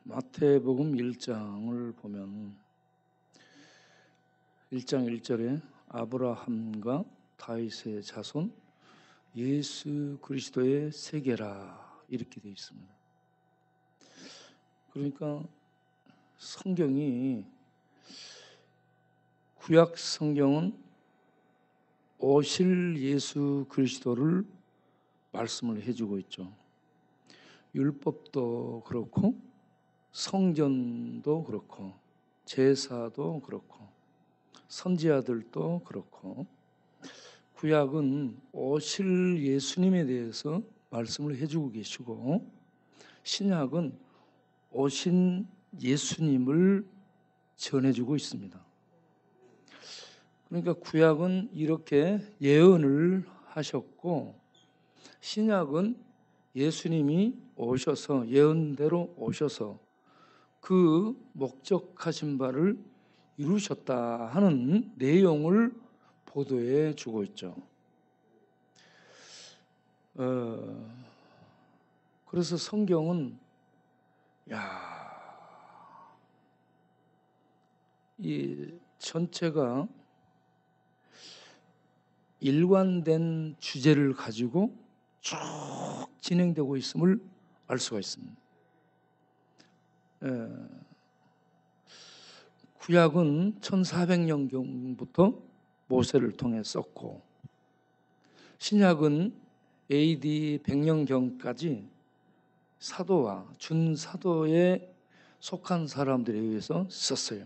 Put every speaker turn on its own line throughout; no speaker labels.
마태복음 1장을 보면 1장 1절에 아브라함과 다윗의 자손 예수 그리스도의 세계라 이렇게 되어 있습니다. 그러니까 성경이 구약 성경은 오실 예수 그리스도를 말씀을 해주고 있죠. 율법도 그렇고 성전도 그렇고 제사도 그렇고 선지자들도 그렇고 구약은 오실 예수님에 대해서 말씀을 해주고 계시고 신약은 오신 예수님을 전해주고 있습니다. 그러니까 구약은 이렇게 예언을 하셨고 신약은 예수님이 오셔서 예언대로 오셔서 그 목적하신 바를 이루셨다 하는 내용을 보도해 주고 있죠. 그래서 성경은 이 전체가 일관된 주제를 가지고 쭉 진행되고 있음을 알 수가 있습니다. 구약은 1400년경부터 모세를 통해 썼고 신약은 AD 100년경까지 사도와 준사도에 속한 사람들에 의해서 썼어요.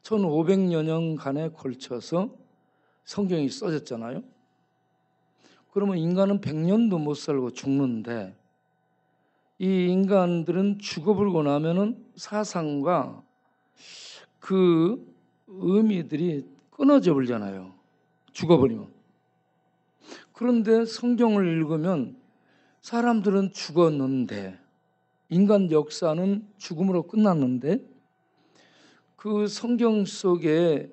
1500여 년간에 걸쳐서 성경이 써졌잖아요. 그러면 인간은 100년도 못 살고 죽는데 이 인간들은 죽어버리고 나면은 사상과 그 의미들이 끊어져 버리잖아요. 죽어버리면. 그런데 성경을 읽으면 사람들은 죽었는데 인간 역사는 죽음으로 끝났는데 그 성경 속에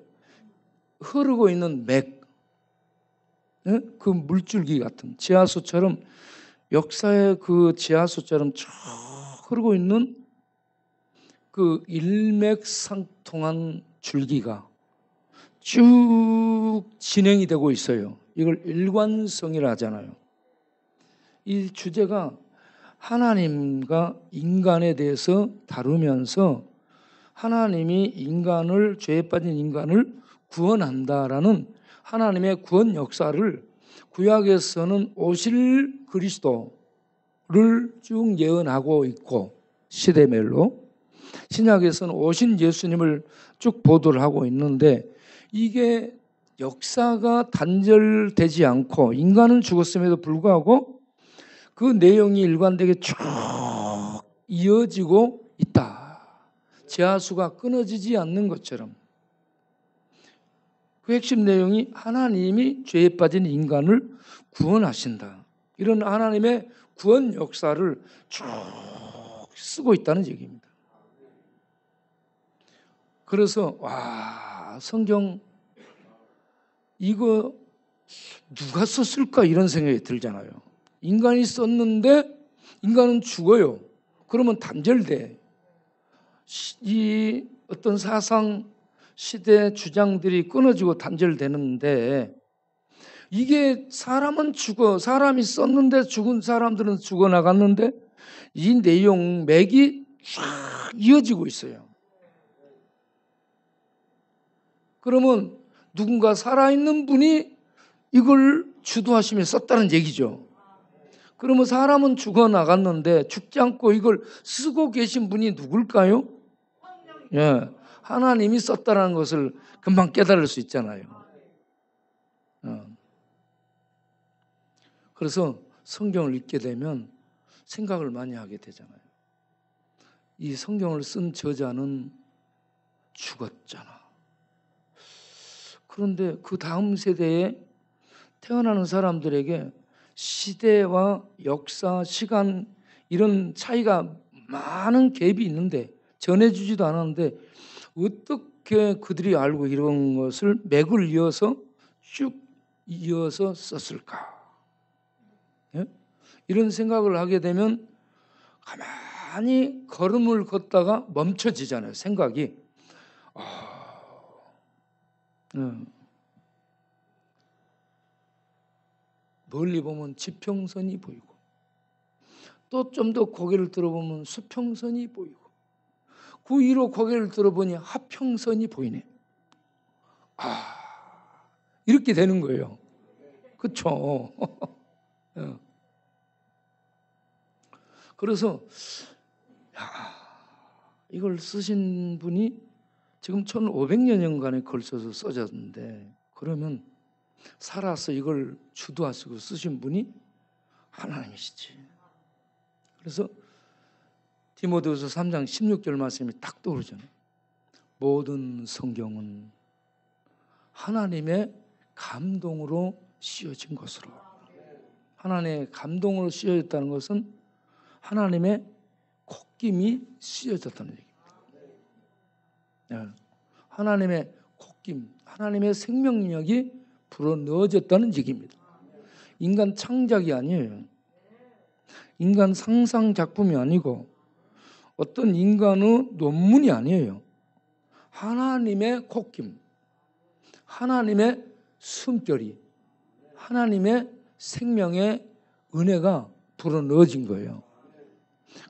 흐르고 있는 맥, 그 물줄기 같은 지하수처럼 역사의 그 지하수처럼 쭉 흐르고 있는 그 일맥상통한 줄기가 쭉 진행이 되고 있어요. 이걸 일관성이라 하잖아요. 이 주제가 하나님과 인간에 대해서 다루면서 하나님이 인간을 죄에 빠진 인간을 구원한다라는 하나님의 구원 역사를 구약에서는 오실 그리스도를 쭉 예언하고 있고 시대별로 신약에서는 오신 예수님을 쭉 보도를 하고 있는데 이게 역사가 단절되지 않고 인간은 죽었음에도 불구하고 그 내용이 일관되게 쭉 이어지고 있다. 지하수가 끊어지지 않는 것처럼 그 핵심 내용이 하나님이 죄에 빠진 인간을 구원하신다. 이런 하나님의 구원 역사를 쭉 쓰고 있다는 얘기입니다. 그래서 성경 이거 누가 썼을까 이런 생각이 들잖아요. 인간이 썼는데 인간은 죽어요. 그러면 단절돼. 이 어떤 사상 시대 주장들이 끊어지고 단절되는데 이게 사람은 죽어 사람이 썼는데 죽은 사람들은 죽어나갔는데 이 내용 맥이 쫙 이어지고 있어요. 그러면 누군가 살아있는 분이 이걸 주도하시며 썼다는 얘기죠. 그러면 사람은 죽어나갔는데 죽지 않고 이걸 쓰고 계신 분이 누굴까요? 하나님이 썼다는 것을 금방 깨달을 수 있잖아요. 그래서 성경을 읽게 되면 생각을 많이 하게 되잖아요. 이 성경을 쓴 저자는 죽었잖아. 그런데 그 다음 세대에 태어나는 사람들에게 시대와 역사, 시간 이런 차이가 많은 갭이 있는데 전해주지도 않았는데 어떻게 그들이 알고 이런 것을 맥을 이어서 쭉 이어서 썼을까? 이런 생각을 하게 되면 가만히 많이 걸음을 걷다가 멈춰지잖아요. 생각이. 멀리 보면 지평선이 보이고 또 좀 더 고개를 들어보면 수평선이 보이고 그 위로 고개를 들어보니 하평선이 보이네. 이렇게 되는 거예요. 그렇죠? 그래서 이걸 쓰신 분이 지금 1500년간에 걸쳐서 써졌는데, 그러면 살아서 이걸 주도하시고 쓰신 분이 하나님이시지. 그래서 디모데후서 3장 16절 말씀이 딱 떠오르잖아요. 모든 성경은 하나님의 감동으로 씌어진 것으로. 하나님의 감동으로 씌어졌다는 것은 하나님의 콧김이 씌어졌다는 얘기입니다. 하나님의 콧김, 하나님의 생명력이 불어넣어졌다는 얘기입니다. 인간 창작이 아니에요. 인간 상상 작품이 아니고 어떤 인간의 논문이 아니에요. 하나님의 콧김, 하나님의 숨결이, 하나님의 생명의 은혜가 불어넣어진 거예요.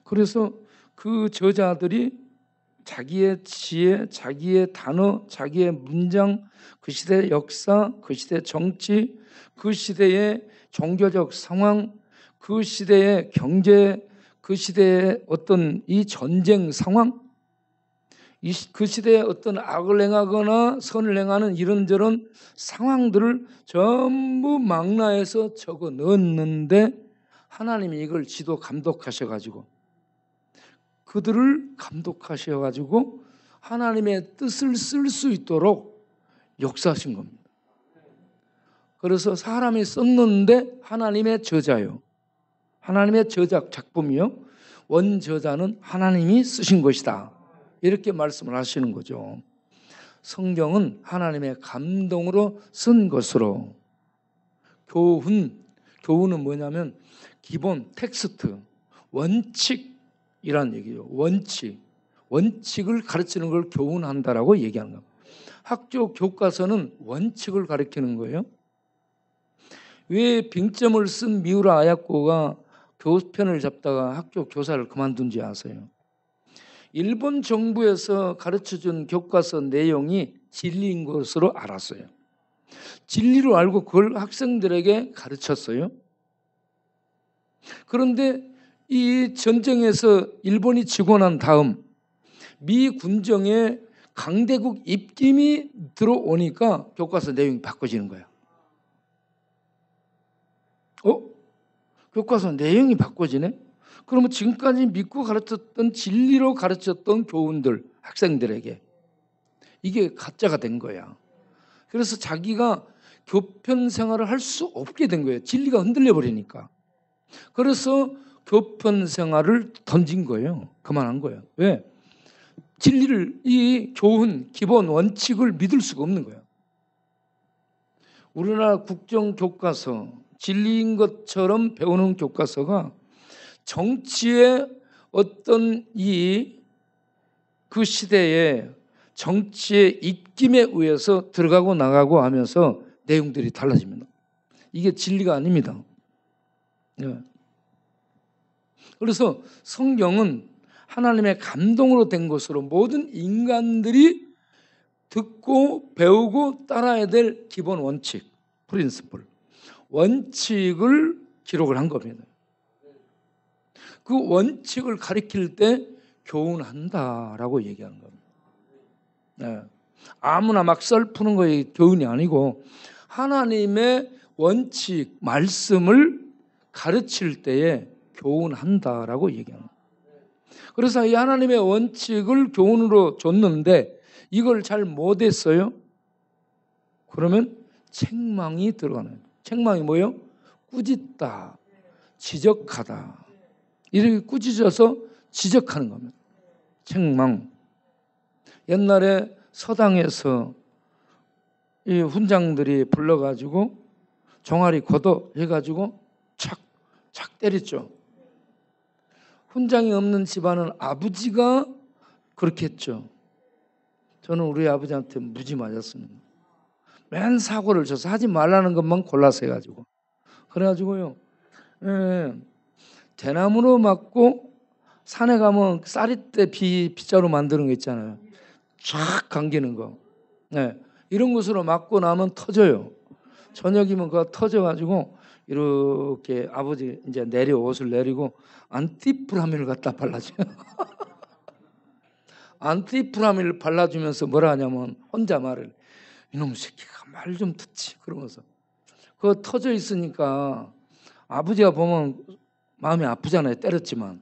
그래서 그 저자들이 자기의 지혜, 자기의 단어, 자기의 문장, 그 시대의 역사, 그 시대의 정치, 그 시대의 종교적 상황, 그 시대의 경제, 그 시대의 어떤 이 전쟁 상황, 그 시대에 어떤 악을 행하거나 선을 행하는 이런저런 상황들을 전부 망라해서 적어 넣었는데, 하나님이 이걸 지도 감독하셔가지고 그들을 감독하셔가지고 하나님의 뜻을 쓸 수 있도록 역사하신 겁니다. 그래서 사람이 썼는데 하나님의 저자요, 하나님의 저작 작품이요, 원저자는 하나님이 쓰신 것이다, 이렇게 말씀을 하시는 거죠. 성경은 하나님의 감동으로 쓴 것으로. 교훈은 뭐냐면 기본, 텍스트, 원칙이란 얘기예요. 원칙을 가르치는 걸 교훈한다라고 얘기하는 겁니다. 학교 교과서는 원칙을 가르치는 거예요. 왜 빙점을 쓴 미우라 아야코가 교편을 잡다가 학교 교사를 그만둔지 아세요? 일본 정부에서 가르쳐준 교과서 내용이 진리인 것으로 알았어요. 진리로 알고 그걸 학생들에게 가르쳤어요. 그런데 이 전쟁에서 일본이 지고 난 다음 미 군정에 강대국 입김이 들어오니까 교과서 내용이 바꿔지는 거야. 교과서 내용이 바꿔지네? 그러면 지금까지 믿고 가르쳤던, 진리로 가르쳤던 교훈들, 학생들에게 이게 가짜가 된 거야. 그래서 자기가 교편 생활을 할 수 없게 된 거예요. 진리가 흔들려 버리니까. 그래서 교편 생활을 던진 거예요. 그만한 거예요. 왜? 진리를, 이 교훈, 기본 원칙을 믿을 수가 없는 거예요. 우리나라 국정교과서, 진리인 것처럼 배우는 교과서가 정치의 어떤 그 시대의 정치의 입김에 의해서 들어가고 나가고 하면서 내용들이 달라집니다. 이게 진리가 아닙니다. 그래서 성경은 하나님의 감동으로 된 것으로 모든 인간들이 듣고 배우고 따라야 될 기본 원칙, 프린시플, 원칙을 기록을 한 겁니다. 그 원칙을 가리킬 때 교훈한다라고 얘기하는 겁니다. 아무나 막 썰 푸는 거에 교훈이 아니고 하나님의 원칙, 말씀을 가르칠 때에 교훈한다라고 얘기합니다. 그래서 이 하나님의 원칙을 교훈으로 줬는데 이걸 잘 못했어요? 그러면 책망이 들어가는. 책망이 뭐예요? 꾸짖다, 지적하다. 이렇게 꾸짖어서 지적하는 겁니다. 책망. 옛날에 서당에서 이 훈장들이 불러가지고 종아리 걷어 해가지고 착 때렸죠. 훈장이 없는 집안은 아버지가 그렇게 했죠. 저는 우리 아버지한테 무지 맞았습니다. 맨 사고를 쳐서 하지 말라는 것만 골라서 해가지고. 그래가지고요. 대나무로 맞고 산에 가면 쌀이때 빗자루 만드는 거 있잖아요. 쫙 감기는 거. 네. 이런 것으로 맞고 나면 터져요. 저녁이면 그거 터져가지고 이렇게 아버지 이제 옷을 내리고 안티프라민을 갖다 발라줘요. 안티프라민을 발라주면서 뭐라 하냐면 혼자 말을 이놈 새끼가 말 좀 듣지 그러면서 그거 터져 있으니까 아버지가 보면 마음이 아프잖아요. 때렸지만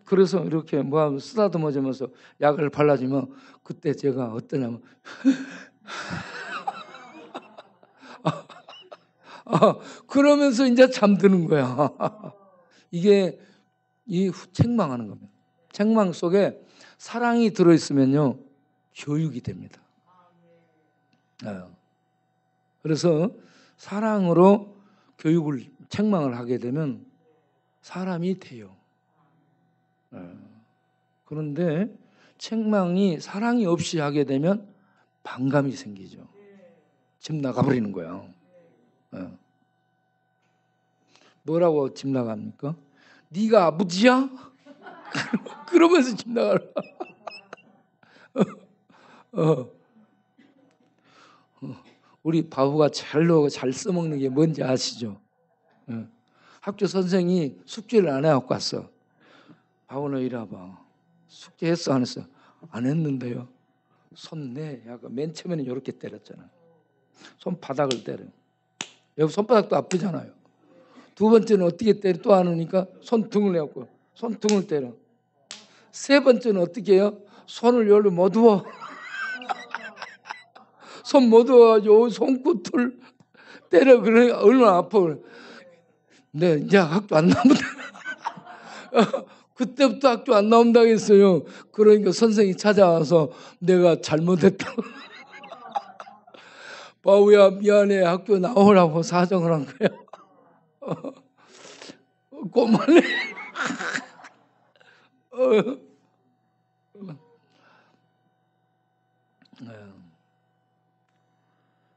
그래서 이렇게 뭐 쓰다듬어주면서 약을 발라주면 그때 제가 어떠냐면 그러면서 이제 잠드는 거야. 이게 이 책망하는 겁니다. 책망 속에 사랑이 들어있으면요 교육이 됩니다. 그래서 사랑으로 교육을 책망을 하게 되면 사람이 돼요. 그런데 책망이 사랑이 없이 하게 되면 반감이 생기죠. 집 나가버리는 거야. 뭐라고 집 나갑니까? 네가 아버지야? 그러면서 집 나가라. 우리 바보가 잘 써먹는 게 뭔지 아시죠? 학교 선생이 숙제를 안 해갖고 왔어. 바보는 이리 와봐. 숙제했어 안 했어? 안 했는데요. 손 내. 약간 맨 처음에는 이렇게 때렸잖아. 손바닥을 때려. 여기 손바닥도 아프잖아요. 두 번째는 어떻게 때려? 또 안 하니까 손등을 해갖고 손등을 때려. 세 번째는 어떻게 해요? 손을 여기로 못 넣어. 손 못 넣어가지고 손끝을 때려. 그러니까 얼마나 아파. 네, 이제 학교 안 나온다. 그때부터 학교 안 나온다고 했어요. 그러니까 선생님이 찾아와서 내가 잘못했다고. 바우야 미안해 학교 나오라고 사정을 한 거야. 꼬말래.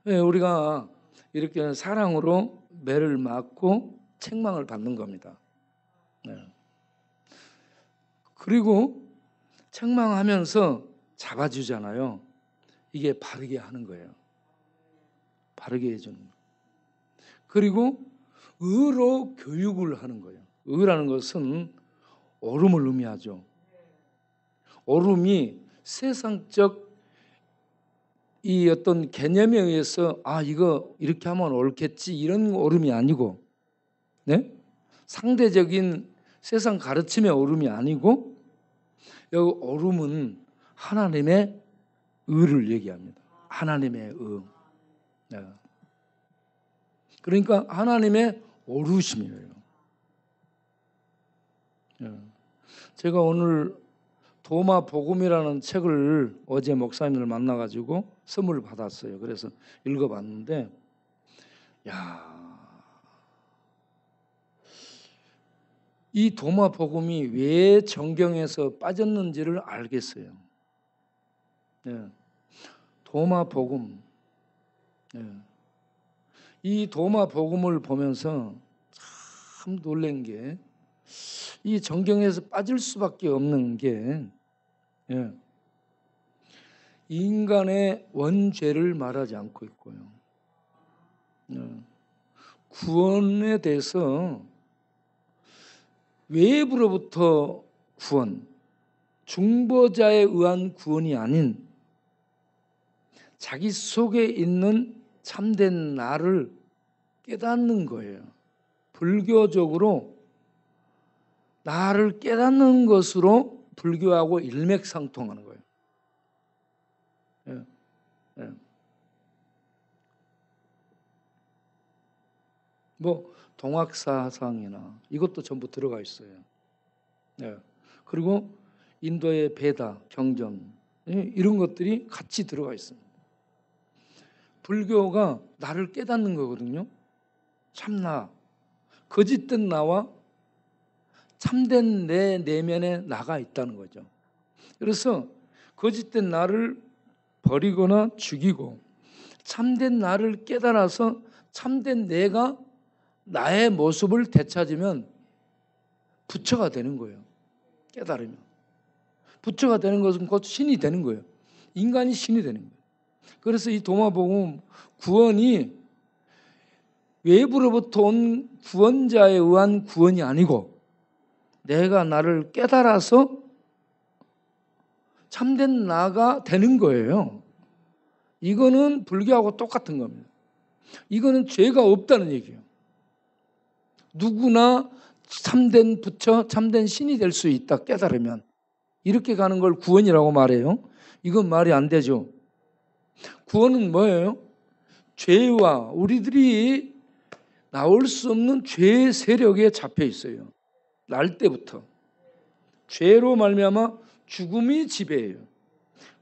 네, 우리가 이렇게 사랑으로 매를 맞고 책망을 받는 겁니다. 네. 그리고 책망하면서 잡아주잖아요. 이게 바르게 하는 거예요. 바르게 해주는 거예요. 그리고 의로 교육을 하는 거예요. 의라는 것은 옳음을 의미하죠. 옳음이 세상적 이 어떤 개념에 의해서 이거 이렇게 하면 옳겠지 이런 옳음이 아니고, 네? 상대적인 세상 가르침의 옳음이 아니고 여기 옳음은 하나님의 의를 얘기합니다. 하나님의 의. 네. 그러니까 하나님의 옳으심이에요. 네. 제가 오늘 도마 복음이라는 책을 어제 목사님을 만나가지고 선물을 받았어요. 그래서 읽어봤는데, 이 도마 복음이 왜 정경에서 빠졌는지를 알겠어요. 네. 도마 복음. 네. 이 도마 복음을 보면서 참 놀란 게, 이 정경에서 빠질 수밖에 없는 게 인간의 원죄를 말하지 않고 있고요. 구원에 대해서 외부로부터 구원, 중보자에 의한 구원이 아닌 자기 속에 있는 참된 나를 깨닫는 거예요. 불교적으로 나를 깨닫는 것으로 불교하고 일맥상통하는 거예요. 뭐 동학사상이나 이것도 전부 들어가 있어요. 그리고 인도의 베다, 경전 이런 것들이 같이 들어가 있습니다. 불교가 나를 깨닫는 거거든요. 참나, 거짓된 나와 참된 내 내면에 나가 있다는 거죠. 그래서 거짓된 나를 버리거나 죽이고 참된 나를 깨달아서 참된 내가 나의 모습을 되찾으면 부처가 되는 거예요. 깨달으면. 부처가 되는 것은 곧 신이 되는 거예요. 인간이 신이 되는 거예요. 그래서 이 도마복음 구원이 외부로부터 온 구원자에 의한 구원이 아니고 내가 나를 깨달아서 참된 나가 되는 거예요. 이거는 불교하고 똑같은 겁니다. 이거는 죄가 없다는 얘기예요. 누구나 참된 부처, 참된 신이 될 수 있다 깨달으면. 이렇게 가는 걸 구원이라고 말해요. 이건 말이 안 되죠. 구원은 뭐예요? 죄와 우리들이 나올 수 없는 죄의 세력에 잡혀 있어요. 날 때부터. 죄로 말미암아 죽음이 지배해요.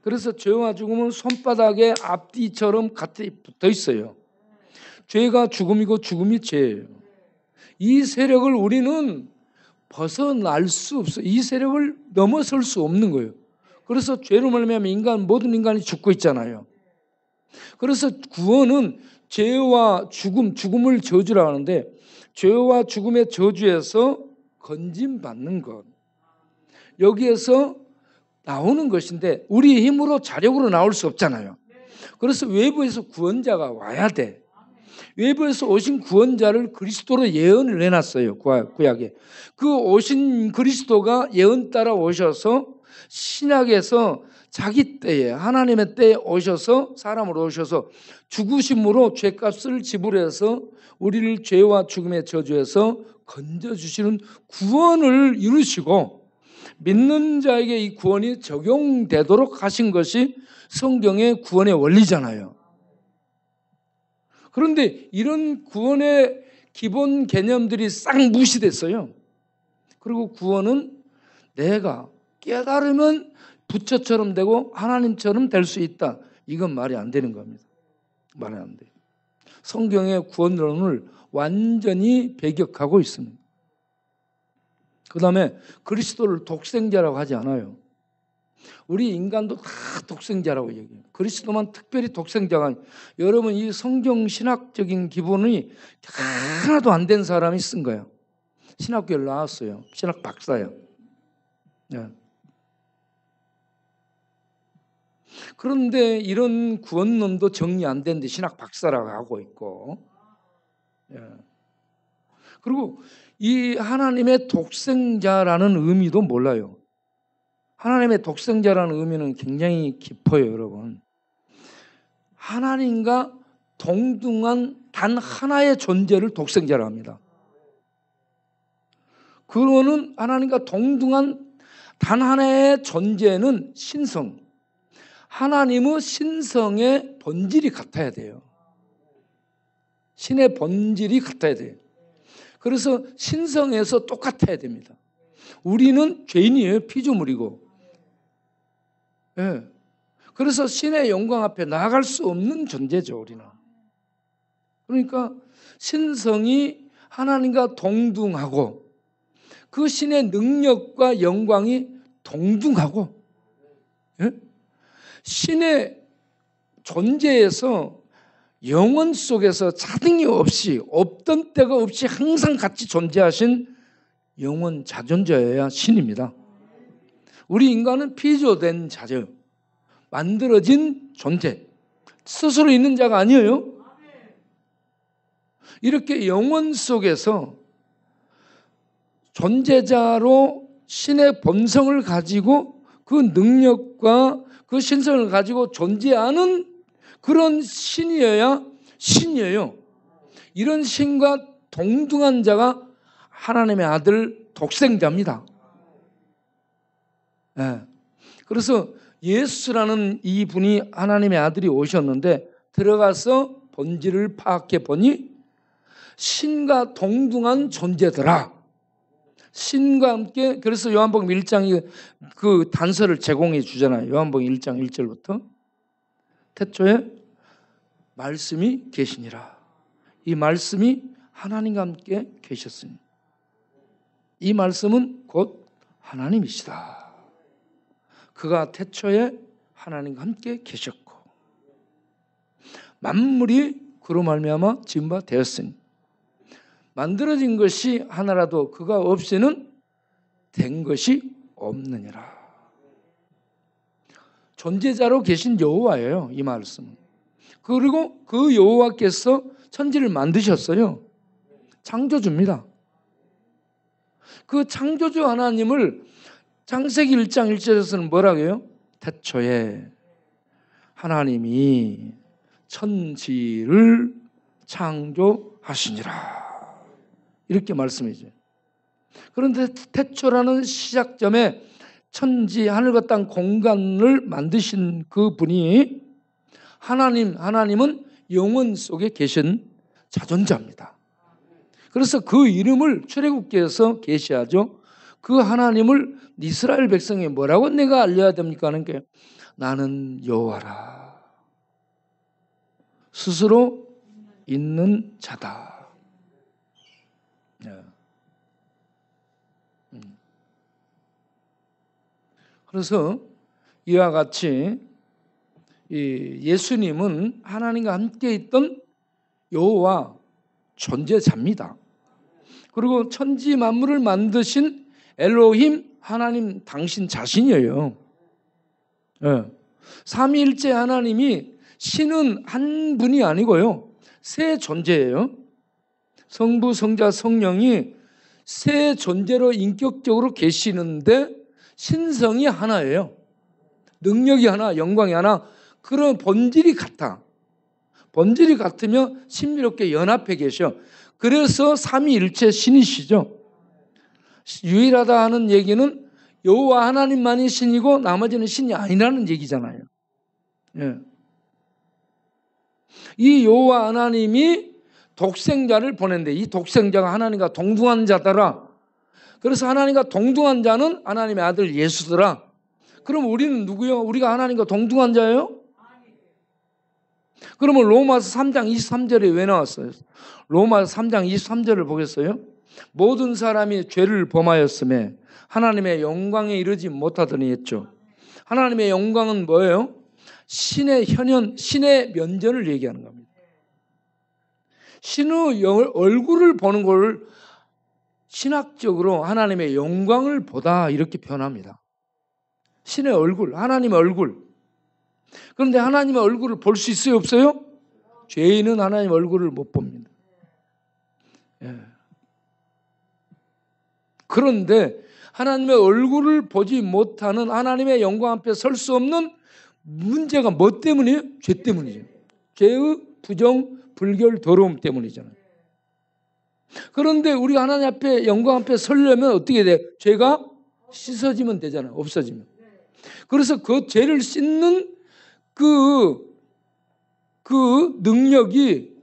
그래서 죄와 죽음은 손바닥에 앞뒤처럼 같이 붙어 있어요. 죄가 죽음이고 죽음이 죄예요. 이 세력을 우리는 벗어날 수 없어요. 이 세력을 넘어설 수 없는 거예요. 그래서 죄로 말미암아 모든 인간이 죽고 있잖아요. 그래서 구원은 죄와 죽음을 저주라고 하는데 죄와 죽음의 저주에서 건짐받는 것. 여기에서 나오는 것인데 우리 힘으로 자력으로 나올 수 없잖아요. 그래서 외부에서 구원자가 와야 돼. 외부에서 오신 구원자를 그리스도로 예언을 해놨어요. 구약에. 그 오신 그리스도가 예언 따라 오셔서 신약에서 자기 때에 하나님의 때에 오셔서 사람으로 오셔서 죽으심으로 죄값을 지불해서 우리를 죄와 죽음의 저주에서 건져주시는 구원을 이루시고 믿는 자에게 이 구원이 적용되도록 하신 것이 성경의 구원의 원리잖아요. 그런데 이런 구원의 기본 개념들이 싹 무시됐어요. 그리고 구원은 내가 깨달으면 부처처럼 되고 하나님처럼 될 수 있다. 이건 말이 안 되는 겁니다. 말이 안 돼요. 성경의 구원론을 완전히 배격하고 있습니다. 그 다음에 그리스도를 독생자라고 하지 않아요. 우리 인간도 다 독생자라고 얘기해요. 그리스도만 특별히 독생자가 아니에요. 여러분 이 성경 신학적인 기본이 하나도 안 된 사람이 쓴 거예요. 신학교를 나왔어요. 신학 박사예요. 네. 그런데 이런 구원론도 정리 안 되는데 신학 박사라고 하고 있고, 예. 그리고 이 하나님의 독생자라는 의미도 몰라요. 하나님의 독생자라는 의미는 굉장히 깊어요, 여러분. 하나님과 동등한 단 하나의 존재를 독생자라고 합니다. 그거는 하나님과 동등한 단 하나의 존재는 신성. 하나님의 신성의 본질이 같아야 돼요. 신의 본질이 같아야 돼요. 그래서 신성에서 똑같아야 됩니다. 우리는 죄인이에요. 피조물이고. 예. 그래서 신의 영광 앞에 나아갈 수 없는 존재죠, 우리는. 그러니까 신성이 하나님과 동등하고 그 신의 능력과 영광이 동등하고, 예? 신의 존재에서 영원 속에서 차등이 없이 없던 때가 없이 항상 같이 존재하신 영원 자존자여야 신입니다. 우리 인간은 피조된 자죠. 만들어진 존재. 스스로 있는 자가 아니에요. 이렇게 영원 속에서 존재자로 신의 본성을 가지고 그 능력과 그 신성을 가지고 존재하는 그런 신이어야 신이에요. 이런 신과 동등한 자가 하나님의 아들 독생자입니다. 네. 그래서 예수라는 이분이 하나님의 아들이 오셨는데 들어가서 본질을 파악해 보니 신과 동등한 존재더라. 신과 함께, 그래서 요한복음 1장이 그 단서를 제공해 주잖아요. 요한복음 1장 1절부터 태초에 말씀이 계시니라. 이 말씀이 하나님과 함께 계셨습니다. 이 말씀은 곧 하나님이시다. 그가 태초에 하나님과 함께 계셨고 만물이 그로 말미암아 지은 바 되었으니 만들어진 것이 하나라도 그가 없이는 된 것이 없느니라. 존재자로 계신 여호와예요, 이 말씀은. 그리고 그 여호와께서 천지를 만드셨어요. 창조주입니다. 그 창조주 하나님을 창세기 1장 1절에서는 뭐라고 해요? 태초에 하나님이 천지를 창조하시니라. 이렇게 말씀이죠. 그런데 태초라는 시작점에 천지, 하늘과 땅 공간을 만드신 그 분이 하나님은 영원 속에 계신 자존자입니다. 그래서 그 이름을 출애굽기에서 계시하죠. 그 하나님을 이스라엘 백성에 뭐라고 내가 알려야 됩니까 하는 게 나는 여호와라. 스스로 있는 자다. 그래서 이와 같이 예수님은 하나님과 함께 있던 여호와 존재자입니다. 그리고 천지 만물을 만드신 엘로힘 하나님 당신 자신이에요. 삼위일체 하나님이 신은 한 분이 아니고요. 세 존재예요. 성부, 성자, 성령이 세 존재로 인격적으로 계시는데 신성이 하나예요. 능력이 하나, 영광이 하나. 그런 본질이 같아. 본질이 같으면 신비롭게 연합해 계셔. 그래서 삼위일체 신이시죠. 유일하다 하는 얘기는 여호와 하나님만이 신이고 나머지는 신이 아니라는 얘기잖아요. 이 여호와 하나님이 독생자를 보낸데 이 독생자가 하나님과 동등한 자더라. 그래서 하나님과 동등한 자는 하나님의 아들 예수더라. 그럼 우리는 누구요? 우리가 하나님과 동등한 자예요? 그러면 로마서 3장 23절에 왜 나왔어요? 로마서 3장 23절을 보겠어요? 모든 사람이 죄를 범하였음에 하나님의 영광에 이르지 못하더니 했죠. 하나님의 영광은 뭐예요? 신의 현현, 신의 면전을 얘기하는 겁니다. 신의 얼굴을 보는 걸 신학적으로 하나님의 영광을 보다 이렇게 표현합니다. 신의 얼굴, 하나님의 얼굴. 그런데 하나님의 얼굴을 볼 수 있어요, 없어요? 죄인은 하나님의 얼굴을 못 봅니다. 그런데 하나님의 얼굴을 보지 못하는 하나님의 영광 앞에 설 수 없는 문제가 뭐 때문이에요? 죄 때문이죠. 죄의 부정, 불결, 더러움 때문이잖아요. 그런데 우리가 하나님 앞에 영광 앞에 서려면 어떻게 돼요? 죄가 씻어지면 되잖아요. 없어지면. 그래서 그 죄를 씻는 그 능력이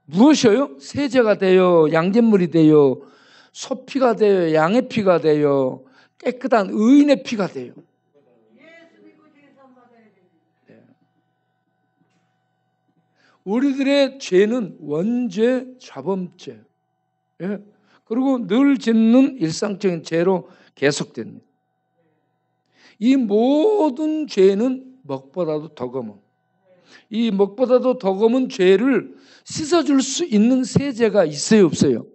무엇이에요? 세제가 돼요. 양잿물이 돼요. 소피가 돼요. 양의 피가 돼요. 깨끗한 의인의 피가 돼요. 우리들의 죄는 원죄, 자범죄. 그리고 늘 짓는 일상적인 죄로 계속됩니다. 이 모든 죄는 먹보다도 더 검은, 이 먹보다도 더 검은 죄를 씻어줄 수 있는 세제가 있어요, 없어요?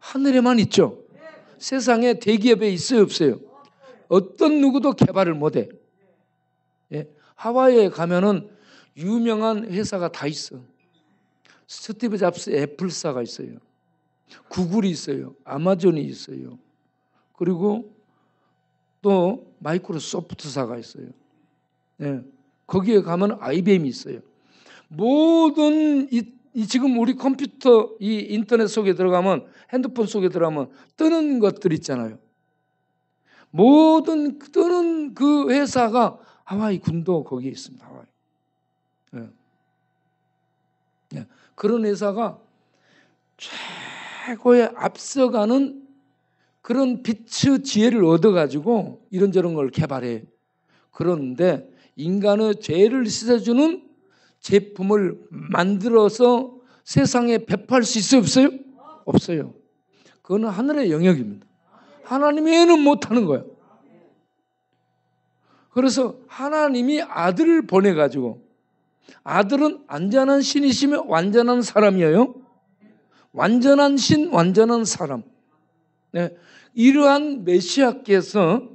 하늘에만 있죠. 세상에 대기업에 있어요, 없어요? 어떤 누구도 개발을 못해. 하와이에 가면은 유명한 회사가 다 있어. 스티브 잡스 애플사가 있어요. 구글이 있어요. 아마존이 있어요. 그리고 또 마이크로소프트사가 있어요. 거기에 가면 IBM이 있어요. 모든 지금 우리 컴퓨터 이 인터넷 속에 들어가면, 핸드폰 속에 들어가면 뜨는 것들 있잖아요. 모든 뜨는 그 회사가 하와이 군도 거기에 있습니다. 하와이. 그런 회사가 최고의 앞서가는 그런 빛의 지혜를 얻어가지고 이런저런 걸 개발해. 그런데 인간의 죄를 씻어주는 제품을 만들어서 세상에 배포할 수 있어요, 없어요? 없어요. 그거는 하늘의 영역입니다. 하나님 외에는 못하는 거예요. 그래서 하나님이 아들을 보내가지고, 아들은 완전한 신이시며 완전한 사람이에요. 완전한 신, 완전한 사람. 네. 이러한 메시아께서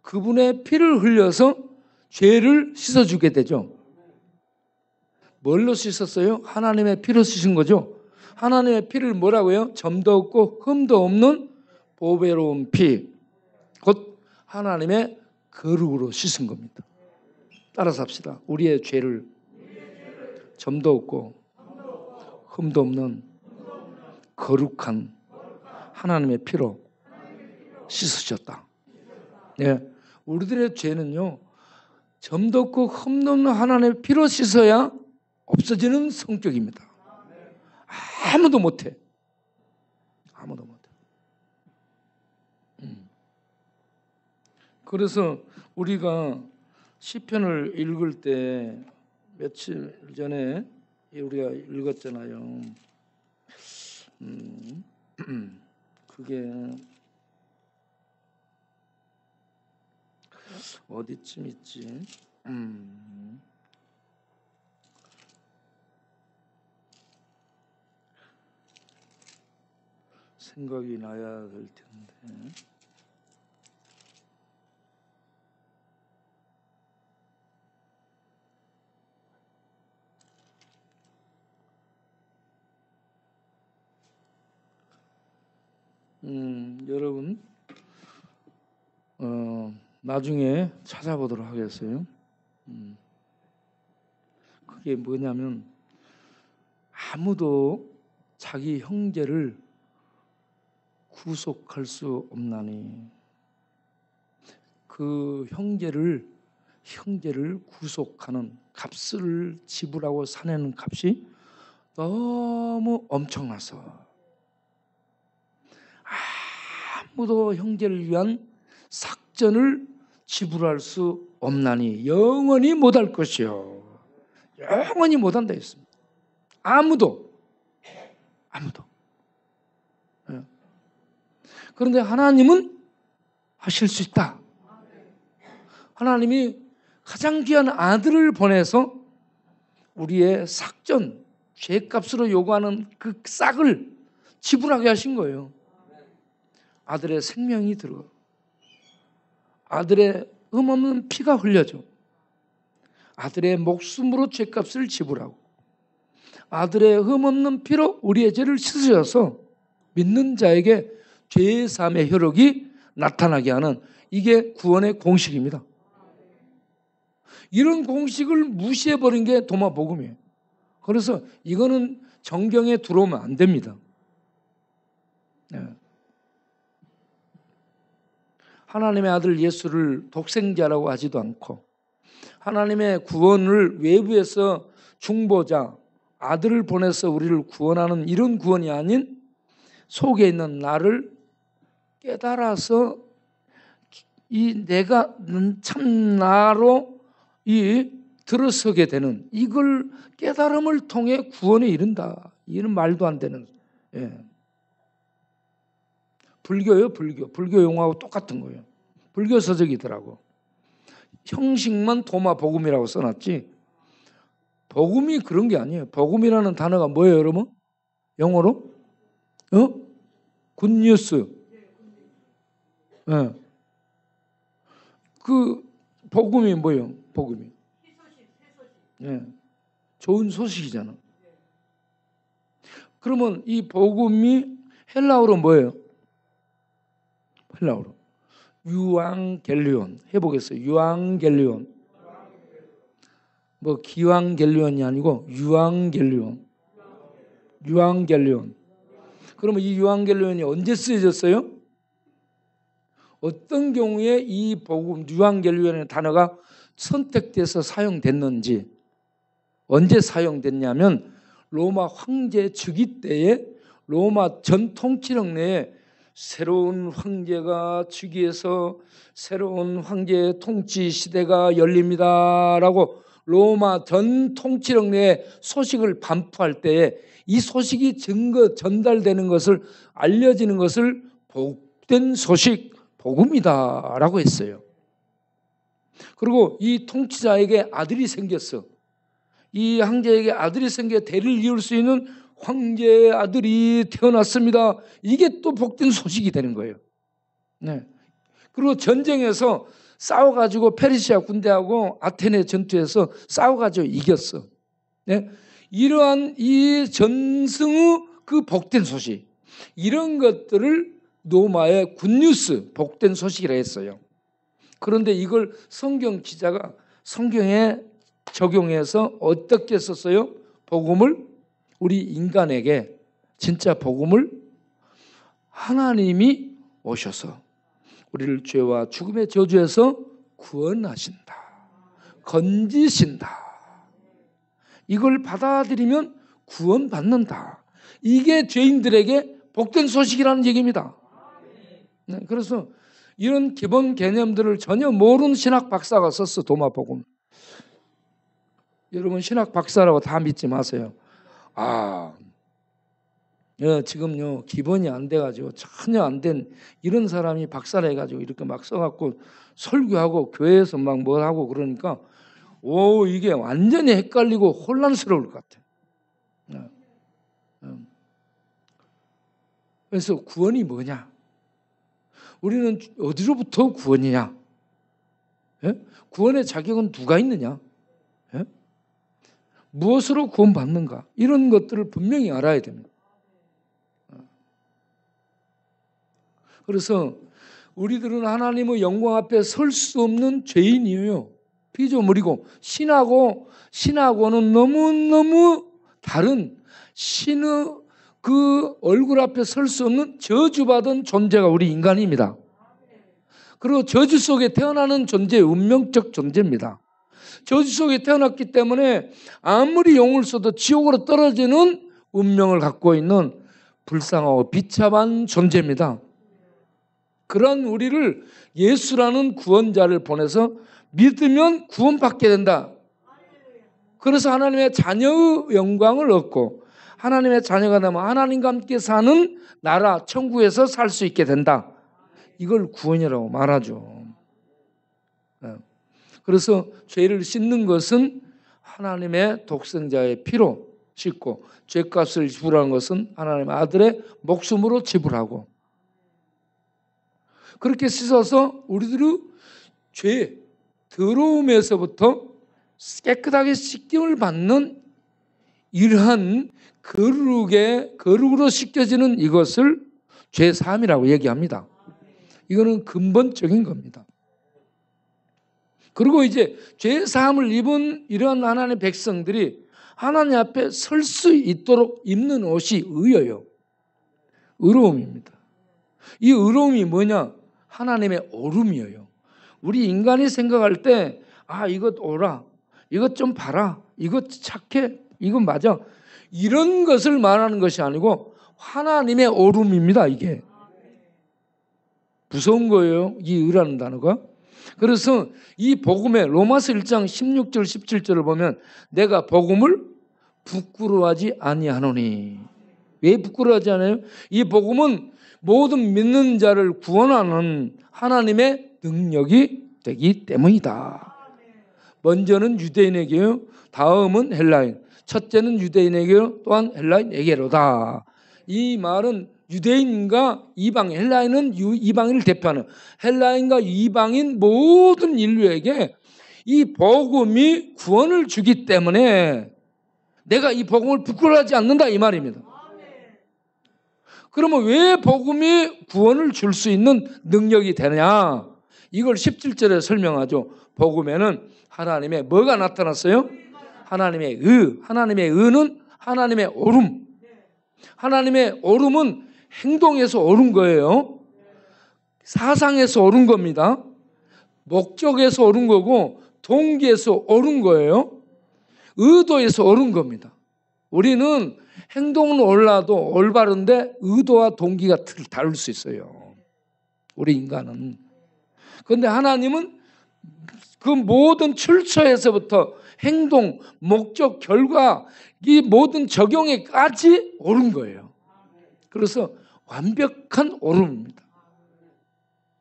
그분의 피를 흘려서 죄를 씻어주게 되죠. 뭘로 씻었어요? 하나님의 피로 씻은 거죠. 하나님의 피를 뭐라고요? 점도 없고 흠도 없는 보배로운 피, 곧 하나님의 거룩으로 씻은 겁니다. 따라서 합시다. 우리의 죄를 점도 없고 흠도 없는 거룩한 하나님의 피로 씻으셨다. 네, 우리들의 죄는요, 점도 없고 흠도 없는 하나님의 피로 씻어야 없어지는 성격입니다. 아무도 못해. 아무도 못해. 그래서 우리가 시편을 읽을 때 며칠 전에 우리가 읽었잖아요. 그게 어디쯤 있지? 생각이 나야 될 텐데. 여러분 나중에 찾아보도록 하겠어요. 그게 뭐냐면 아무도 자기 형제를 구속할 수 없나니 그 형제를 구속하는 값을 지불하고 사내는 값이 너무 엄청나서 아무도 형제를 위한 삭전을 지불할 수 없나니 영원히 못할 것이요. 영원히 못한다 했습니다. 아무도. 네. 그런데 하나님은 하실 수 있다. 하나님이 가장 귀한 아들을 보내서 우리의 삭전, 죄값으로 요구하는 그 싹을 지불하게 하신 거예요. 아들의 생명이 들어가. 아들의 흠없는 피가 흘려져. 아들의 목숨으로 죄값을 지불하고 아들의 흠없는 피로 우리의 죄를 씻으셔서 믿는 자에게 죄의 사함의 효력이 나타나게 하는 이게 구원의 공식입니다. 이런 공식을 무시해버린 게 도마복음이에요. 그래서 이거는 정경에 들어오면 안 됩니다. 네. 하나님의 아들 예수를 독생자라고 하지도 않고 하나님의 구원을 외부에서 중보자, 아들을 보내서 우리를 구원하는 이런 구원이 아닌 속에 있는 나를 깨달아서 이 내가 참 나로 이 들어서게 되는 이걸 깨달음을 통해 구원에 이른다. 이런 말도 안 되는. 예. 불교요, 불교 용어하고 똑같은 거예요. 불교 서적이더라고. 형식만 도마복음이라고 써놨지 복음이 그런 게 아니에요. 복음이라는 단어가 뭐예요, 여러분? 영어로? 굿뉴스. 예. 그 복음이 뭐예요? 복음이. 예. 좋은 소식이잖아. 그러면 이 복음이 헬라어로 뭐예요? 헬라어로 유앙겔리온 해보겠어요. 유앙겔리온. 뭐 기왕겔리온이 아니고 유앙겔리온. 그러면 이 유앙겔리온이 언제 쓰여졌어요? 어떤 경우에 이 복음 유앙겔리온의 단어가 선택돼서 사용됐는지 언제 사용됐냐면 로마 황제 즉위 때에 로마 전 통치력 내에 새로운 황제가 즉위해서 새로운 황제의 통치 시대가 열립니다라고 로마 전 통치력 내에 소식을 반포할 때에 이 소식이 전달되는 것을 알려지는 것을 복된 소식, 복음이다라고 했어요. 그리고 이 통치자에게 아들이 생겼어. 이 황제에게 아들이 생겨 대를 이을 수 있는 황제의 아들이 태어났습니다. 이게 또 복된 소식이 되는 거예요. 네. 그리고 전쟁에서 싸워가지고 페르시아 군대하고 아테네 전투에서 싸워가지고 이겼어. 네. 이러한 이 전승의 그 복된 소식, 이런 것들을 로마의 굿뉴스, 복된 소식이라 했어요. 그런데 이걸 성경 기자가 성경에 적용해서 어떻게 썼어요? 복음을 우리 인간에게 진짜 복음을 하나님이 오셔서 우리를 죄와 죽음의 저주에서 구원하신다, 건지신다. 이걸 받아들이면 구원받는다. 이게 죄인들에게 복된 소식이라는 얘기입니다. 네, 그래서 이런 기본 개념들을 전혀 모르는 신학 박사가 썼어, 도마복음. 여러분 신학 박사라고 다 믿지 마세요. 지금요 기본이 안 돼가지고 전혀 안 된 이런 사람이 박사를 해가지고 이렇게 막 써갖고 설교하고 교회에서 막 뭘 하고 그러니까 이게 완전히 헷갈리고 혼란스러울 것 같아. 그래서 구원이 뭐냐? 우리는 어디로부터 구원이냐? 구원의 자격은 누가 있느냐? 무엇으로 구원받는가? 이런 것들을 분명히 알아야 됩니다. 그래서 우리들은 하나님의 영광 앞에 설 수 없는 죄인이에요. 피조물이고 신하고는 너무너무 다른 신의 그 얼굴 앞에 설 수 없는 저주받은 존재가 우리 인간입니다. 그리고 저주 속에 태어나는 존재, 운명적 존재입니다. 저주 속에 태어났기 때문에 아무리 용을 써도 지옥으로 떨어지는 운명을 갖고 있는 불쌍하고 비참한 존재입니다. 그런 우리를 예수라는 구원자를 보내서 믿으면 구원받게 된다. 그래서 하나님의 자녀의 영광을 얻고 하나님의 자녀가 되면 하나님과 함께 사는 나라 천국에서 살 수 있게 된다. 이걸 구원이라고 말하죠. 그래서 죄를 씻는 것은 하나님의 독생자의 피로 씻고 죄값을 지불하는 것은 하나님의 아들의 목숨으로 지불하고 그렇게 씻어서 우리들의 죄, 더러움에서부터 깨끗하게 씻김을 받는 이러한 거룩으로 씻겨지는 이것을 죄사함이라고 얘기합니다. 이거는 근본적인 겁니다. 그리고 이제 죄사함을 입은 이런 하나님의 백성들이 하나님 앞에 설 수 있도록 입는 옷이 의여요. 의로움입니다. 이 의로움이 뭐냐? 하나님의 오름이에요. 우리 인간이 생각할 때 이것 오라, 이것 좀 봐라, 이것 착해, 이건 맞아, 이런 것을 말하는 것이 아니고 하나님의 오름입니다. 이게 무서운 거예요, 이 의라는 단어가. 그래서 이 복음에 로마서 1장 16절 17절을 보면 내가 복음을 부끄러워하지 아니하노니. 왜 부끄러워하지 않아요? 이 복음은 모든 믿는 자를 구원하는 하나님의 능력이 되기 때문이다. 먼저는 유대인에게요, 다음은 헬라인, 첫째는 유대인에게요, 또한 헬라인에게로다. 이 말은 유대인과 이방인, 헬라인은 이방인을 대표하는 헬라인과 이방인 모든 인류에게 이 복음이 구원을 주기 때문에 내가 이 복음을 부끄러워하지 않는다, 이 말입니다. 그러면 왜 복음이 구원을 줄 수 있는 능력이 되느냐? 이걸 17절에 설명하죠. 복음에는 하나님의 뭐가 나타났어요? 하나님의 의. 하나님의 의는 하나님의 오름. 하나님의 오름은 행동에서 오른 거예요. 사상에서 오른 겁니다. 목적에서 오른 거고 동기에서 오른 거예요. 의도에서 오른 겁니다. 우리는 행동은 올라도 올바른데 의도와 동기가 다를 수 있어요. 우리 인간은. 그런데 하나님은 그 모든 출처에서부터 행동, 목적, 결과 이 모든 적용에까지 옳은 거예요. 그래서 완벽한 옳음입니다.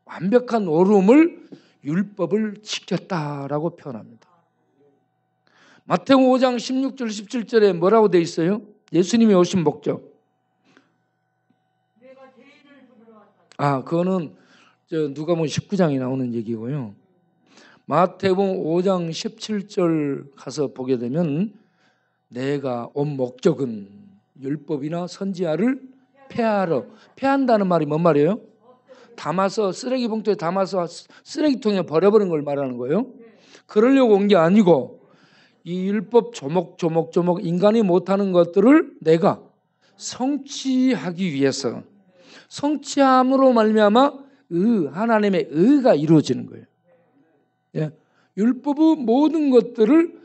완벽한 옳음을 율법을 지켰다라고 표현합니다. 마태복음 5장 16절 17절에 뭐라고 돼 있어요? 예수님이 오신 목적. 그거는 누가복음 19장에 나오는 얘기고요. 마태복음 5장 17절 가서 보게 되면 내가 온 목적은 율법이나 선지자를 폐하러. 폐한다는 말이 뭔 말이에요? 담아서 쓰레기 봉투에 담아서 쓰레기통에 버려버린 걸 말하는 거예요. 그러려고 온 게 아니고 이 율법 조목조목 인간이 못하는 것들을 내가 성취하기 위해서, 성취함으로 말미암아 하나님의 의가 이루어지는 거예요. 예. 율법의 모든 것들을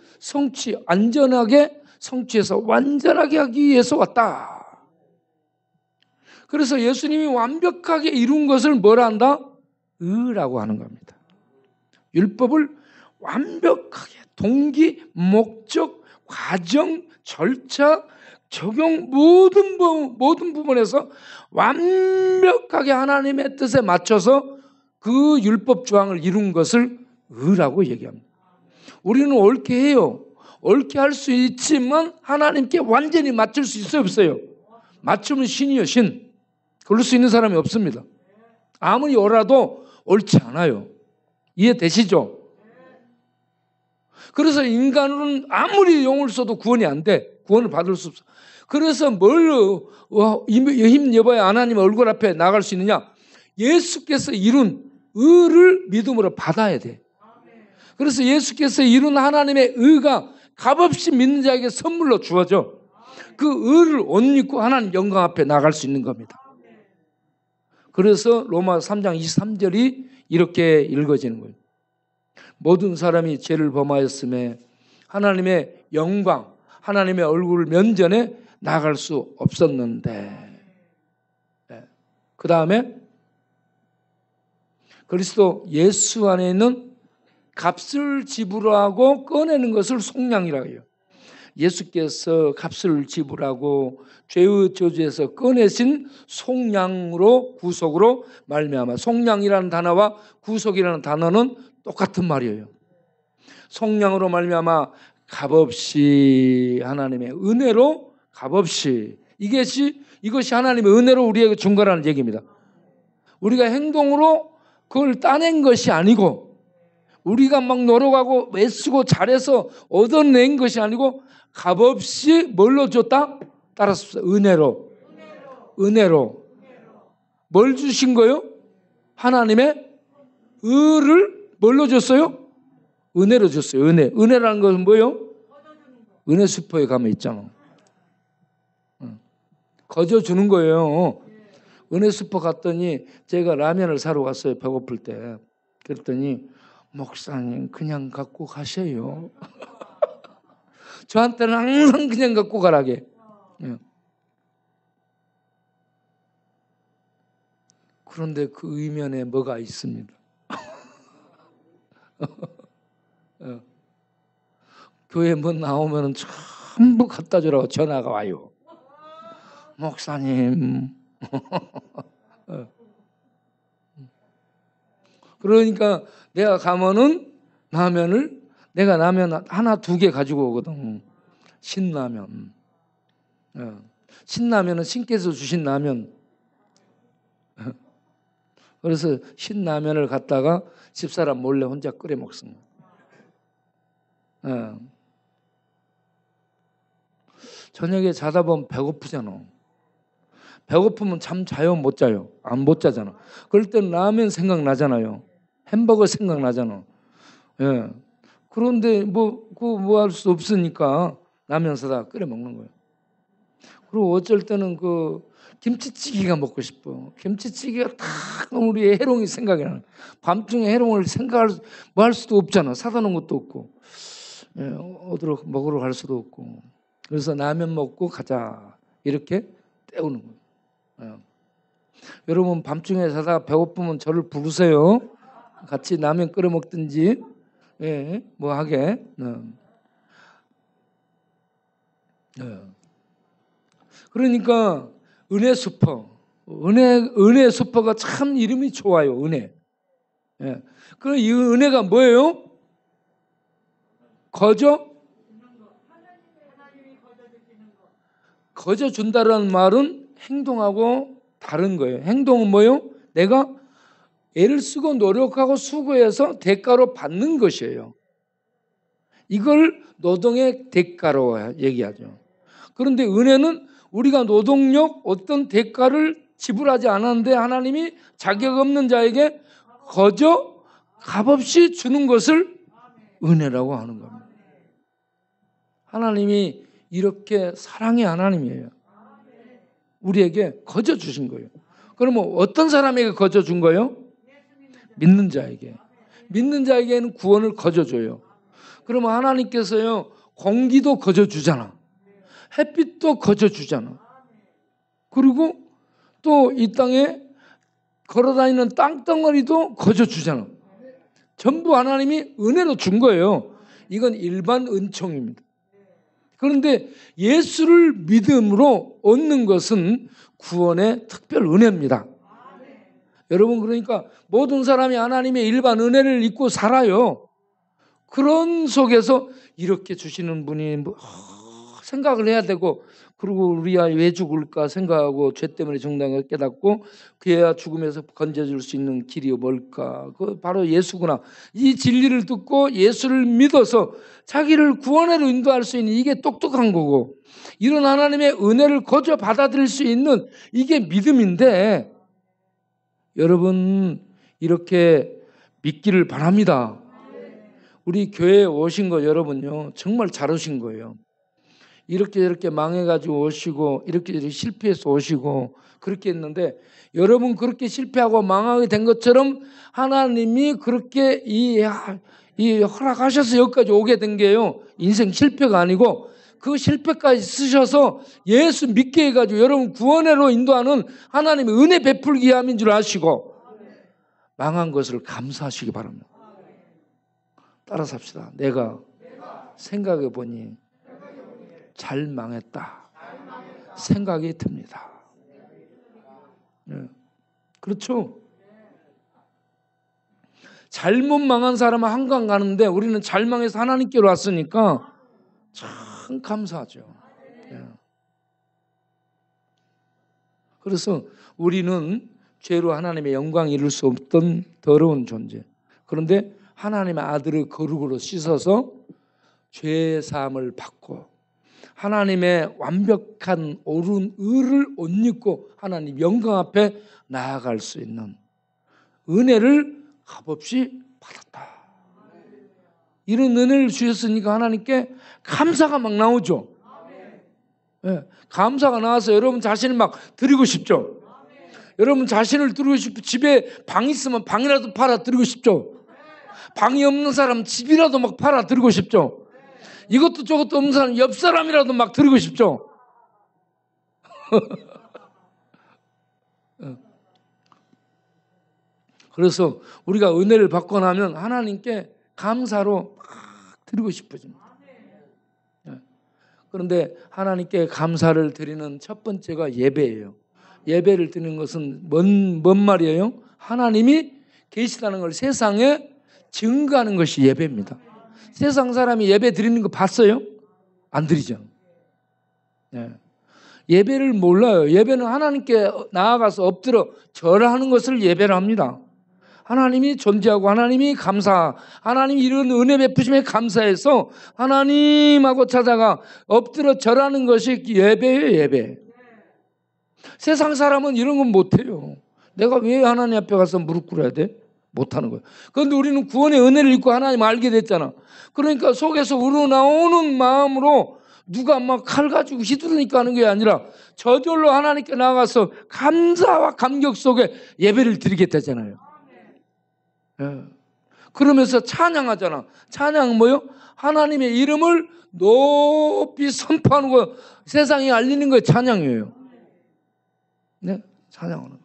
안전하게 성취해서 완전하게 하기 위해서 왔다. 그래서 예수님이 완벽하게 이룬 것을 뭐라 한다? 의라고 하는 겁니다. 율법을 완벽하게 동기, 목적, 과정, 절차, 적용 모든 부분에서 완벽하게 하나님의 뜻에 맞춰서 그 율법 조항을 이룬 것을 의라고 얘기합니다. 우리는 옳게 해요. 옳게 할 수 있지만 하나님께 완전히 맞출 수 있어요, 없어요? 맞추면 신이요, 신. 그럴 수 있는 사람이 없습니다. 아무리 옳아도 옳지 않아요. 이해되시죠? 그래서 인간은 아무리 용을 써도 구원이 안 돼. 구원을 받을 수 없어. 그래서 뭘로 힘입어야 하나님 얼굴 앞에 나갈 수 있느냐? 예수께서 이룬 의를 믿음으로 받아야 돼. 그래서 예수께서 이룬 하나님의 의가 값없이 믿는 자에게 선물로 주어져. 그 의를 옷 입고 하나님 영광 앞에 나갈 수 있는 겁니다. 그래서 로마 3장 23절이 이렇게 읽어지는 거예요. 모든 사람이 죄를 범하였음에 하나님의 영광, 하나님의 얼굴 면전에 나갈 수 없었는데, 그 다음에 그리스도 예수 안에 있는 값을 지불하고 꺼내는 것을 속량이라고 해요. 예수께서 값을 지불하고 죄의 저주에서 꺼내신 속량으로, 구속으로 말미암아. 속량이라는 단어와 구속이라는 단어는 똑같은 말이에요. 속량으로 말미암아 값없이 하나님의 은혜로 값없이, 이것이 하나님의 은혜로 우리에게 준 거라는 얘기입니다. 우리가 행동으로 그걸 따낸 것이 아니고, 우리가 막 노력하고 애쓰고 잘해서 얻어낸 것이 아니고 값없이 뭘로 줬다? 따라서 은혜로. 뭘 주신 거요? 하나님의 의를 뭘로 줬어요? 은혜로 줬어요. 은혜라는 것은 뭐예요? 은혜 수포에 가면 있잖아. 거저 주는 거예요. 은혜 수포 갔더니 제가 라면을 사러 갔어요. 배고플 때. 그랬더니 목사님 그냥 갖고 가세요. 저한테는 항상 그냥 갖고 가라게. 그런데 그 의면에 뭐가 있습니다. 교회 뭐 나오면 전부 갖다 주라고 전화가 와요. 목사님. 그러니까 내가 가면은 내가 라면 하나 두 개 가지고 오거든. 신라면. 신라면은 신께서 주신 라면. 그래서 신라면을 갖다가 집사람 몰래 혼자 끓여 먹습니다. 저녁에 자다 보면 배고프잖아. 배고프면 잠 자요, 못 자요? 못 자잖아. 그럴 땐 라면 생각나잖아요. 햄버거 생각나잖아. 예. 그런데 뭐 할 수 없으니까 라면 사다 끓여 먹는 거예요. 그리고 어쩔 때는 김치찌개가 먹고 싶어. 김치찌개가 딱 우리의 해롱이 생각이 나요. 밤중에 해롱을 할 수도 없잖아. 사다 놓은 것도 없고. 예, 어디로 먹으러 갈 수도 없고. 그래서 라면 먹고 가자. 이렇게 때우는 거예요. 예. 여러분 밤중에 자다가 배고프면 저를 부르세요. 같이 라면 끓여 먹든지, 뭐 하게. 예. 그러니까 은혜 수퍼, 은혜 수퍼가 참 이름이 좋아요. 은혜. 예. 그럼 이 은혜가 뭐예요? 거저 준다라는 말은 행동하고 다른 거예요. 행동은 뭐예요? 내가 애를 쓰고 노력하고 수고해서 대가로 받는 것이에요. 이걸 노동의 대가로 얘기하죠. 그런데 은혜는 우리가 노동력 어떤 대가를 지불하지 않았는데 하나님이 자격 없는 자에게 거저 값없이 주는 것을 은혜라고 하는 겁니다. 하나님이 이렇게 사랑의 하나님이에요. 우리에게 거저 주신 거예요. 그러면 어떤 사람에게 거저 준 거예요? 믿는 자에게. 믿는 자에게는 구원을 거저 줘요. 그러면 하나님께서요, 공기도 거저 주잖아. 햇빛도 거저 주잖아. 그리고 또 이 땅에 걸어다니는 땅덩어리도 거저 주잖아. 전부 하나님이 은혜로 준 거예요. 이건 일반 은총입니다. 그런데 예수를 믿음으로 얻는 것은 구원의 특별 은혜입니다. 여러분, 그러니까 모든 사람이 하나님의 일반 은혜를 잊고 살아요. 그런 속에서 이렇게 주시는 분이 생각을 해야 되고, 그리고 우리 아이 왜 죽을까 생각하고 죄 때문에 정당을 깨닫고 그애야 죽음에서 건져줄 수 있는 길이 뭘까? 그 바로 예수구나. 이 진리를 듣고 예수를 믿어서 자기를 구원으로 인도할 수 있는 이게 똑똑한 거고, 이런 하나님의 은혜를 거저 받아들일 수 있는 이게 믿음인데, 여러분 이렇게 믿기를 바랍니다. 우리 교회에 오신 거 여러분요 정말 잘 오신 거예요. 이렇게 망해가지고 오시고 이렇게 실패해서 오시고 그렇게 했는데, 여러분 그렇게 실패하고 망하게 된 것처럼 하나님이 그렇게 이 허락하셔서 여기까지 오게 된 게요, 인생 실패가 아니고 그 실패까지 쓰셔서 예수 믿게 해가지고 여러분 구원으로 인도하는 하나님의 은혜 베풀기 위함인 줄 아시고 망한 것을 감사하시기 바랍니다. 따라서 합시다. 내가 생각해 보니 잘 망했다 생각이 듭니다. 네. 그렇죠? 잘못 망한 사람은 한강 가는데 우리는 잘 망해서 하나님께로 왔으니까 참 감사하죠. 네. 그래서 우리는 죄로 하나님의 영광 이룰 수 없던 더러운 존재, 그런데 하나님의 아들을 거룩으로 씻어서 죄 사함을 받고 하나님의 완벽한 옳은 의를 옷 입고 하나님 영광 앞에 나아갈 수 있는 은혜를 값없이 받았다. 이런 은혜를 주셨으니까 하나님께 감사가 막 나오죠. 네, 감사가 나와서 여러분 자신을 막 드리고 싶죠. 여러분 자신을 드리고 싶고, 집에 방 있으면 방이라도 팔아 드리고 싶죠. 방이 없는 사람 집이라도 막 팔아 드리고 싶죠. 이것도 저것도 없는 사람 옆 사람이라도 막 드리고 싶죠. 그래서 우리가 은혜를 받고 나면 하나님께 감사로 막 드리고 싶어집니다. 그런데 하나님께 감사를 드리는 첫 번째가 예배예요. 예배를 드리는 것은 뭔 말이에요? 하나님이 계시다는 걸 세상에 증거하는 것이 예배입니다. 세상 사람이 예배 드리는 거 봤어요? 안 드리죠. 네. 예배를 몰라요. 예배는 하나님께 나아가서 엎드려 절하는 것을 예배를 합니다. 하나님이 존재하고 하나님이 하나님이 이런 은혜 베푸심에 감사해서 하나님하고 찾아가 엎드려 절하는 것이 예배예요. 예배. 세상 사람은 이런 건 못해요. 내가 왜 하나님 앞에 가서 무릎 꿇어야 돼? 못하는 거예요. 그런데 우리는 구원의 은혜를 입고 하나님 알게 됐잖아. 그러니까 속에서 우러나오는 마음으로 누가 막 칼 가지고 휘두르니까 하는 게 아니라 저절로 하나님께 나가서 감사와 감격 속에 예배를 드리게 되잖아요. 예. 그러면서 찬양하잖아. 찬양은 뭐요? 하나님의 이름을 높이 선포하는 거, 세상에 알리는 거에 찬양이에요. 네, 찬양하는 거.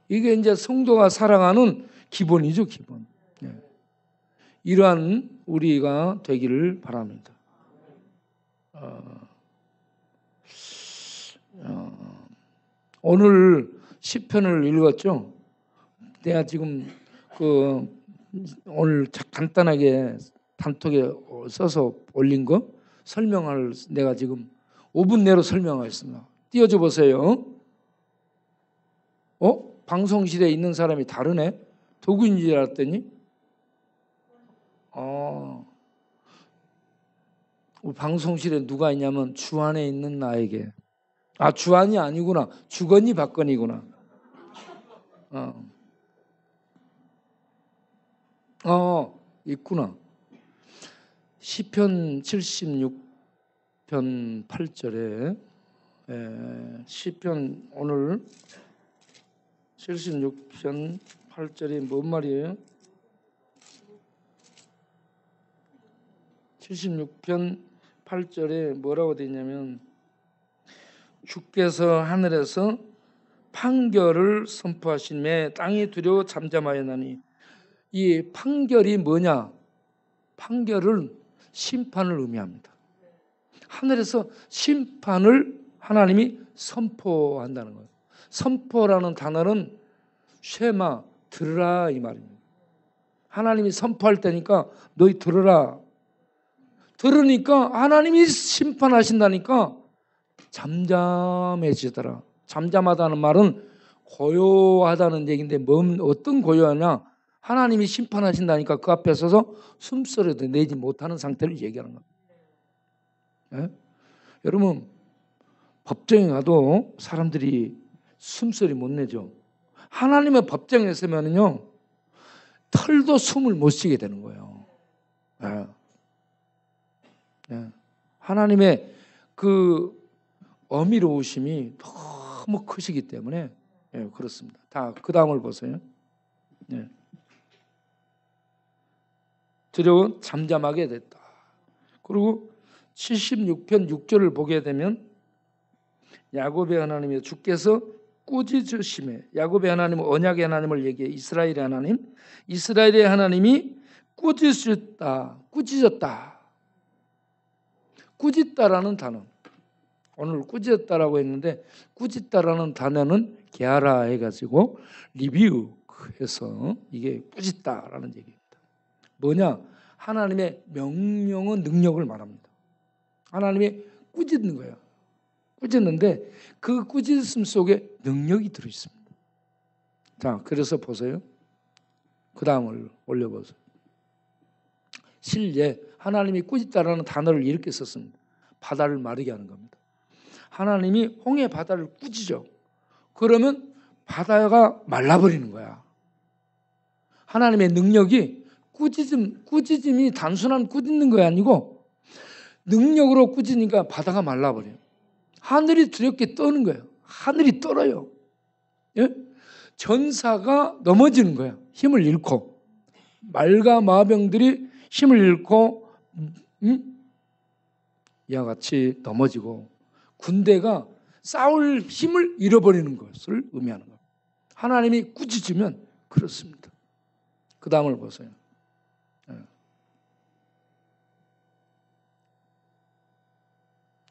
이게 이제 성도가 살아가는 기본이죠, 기본. 네. 이러한 우리가 되기를 바랍니다. 오늘 시편을 읽었죠. 내가 지금 오늘 간단하게 단톡에 써서 올린 거 설명할 내가 지금 5분 내로 설명하겠습니다. 띄워줘 보세요. 방송실에 있는 사람이 다르네. 도구인 줄 알았더니 방송실에 누가 있냐면 주안에 있는 나에게. 주안이 아니구나. 주거니 받거니구나. 있구나. 시편 76편 8절에 시편 오늘 76편 8절이 뭔 말이에요? 76편 8절에 뭐라고 되어 있냐면 주께서 하늘에서 판결을 선포하시매 땅이 두려워 잠잠하였나니. 이 판결이 뭐냐? 판결은 심판을 의미합니다. 하늘에서 심판을 하나님이 선포한다는 거예요. 선포라는 단어는 쉐마, 들으라 이 말입니다. 하나님이 선포할 때니까 너희 들으라. 들으니까 하나님이 심판하신다니까 잠잠해지더라. 잠잠하다는 말은 고요하다는 얘기인데 어떤 고요하냐? 하나님이 심판하신다니까 그 앞에 서서 숨소리도 내지 못하는 상태를 얘기하는 겁니다. 예? 여러분 법정에 가도 사람들이 숨소리 못 내죠. 하나님의 법정에 있으면요 털도 숨을 못 쉬게 되는 거예요. 예. 예. 하나님의 그 어미로우심이 너무 크시기 때문에 그렇습니다. 다 그 다음을 보세요. 두려워 잠잠하게 됐다. 그리고 76편 6절을 보게 되면 야곱의 하나님이 주께서 꾸짖으심에, 야곱의 하나님은 언약의 하나님을 얘기해. 이스라엘의 하나님이 꾸짖었다. 꾸짖다라는 단어. 오늘 꾸짖었다라고 했는데 꾸짖다라는 단어는 게하라 해가지고 리뷰해서 이게 꾸짖다라는 얘기입니다. 뭐냐? 하나님의 명령은 능력을 말합니다. 하나님이 꾸짖는 거예요. 꾸짖는데 그 꾸짖음 속에 능력이 들어있습니다. 자, 그래서 보세요. 그 다음을 올려보세요. 실제 하나님이 꾸짖다라는 단어를 이렇게 썼습니다. 바다를 마르게 하는 겁니다. 하나님이 홍해 바다를 꾸짖죠. 그러면 바다가 말라버리는 거야. 하나님의 능력이 꾸짖음이 단순한 꾸짖는 거 아니고 능력으로 꾸짖으니까 바다가 말라버려요. 하늘이 두렵게 떠는 거예요. 하늘이 떨어요. 예? 전사가 넘어지는 거예요. 힘을 잃고. 말과 마병들이 힘을 잃고 이와 같이 넘어지고 군대가 싸울 힘을 잃어버리는 것을 의미하는 겁니다. 하나님이 꾸짖으면 그렇습니다. 그 다음을 보세요.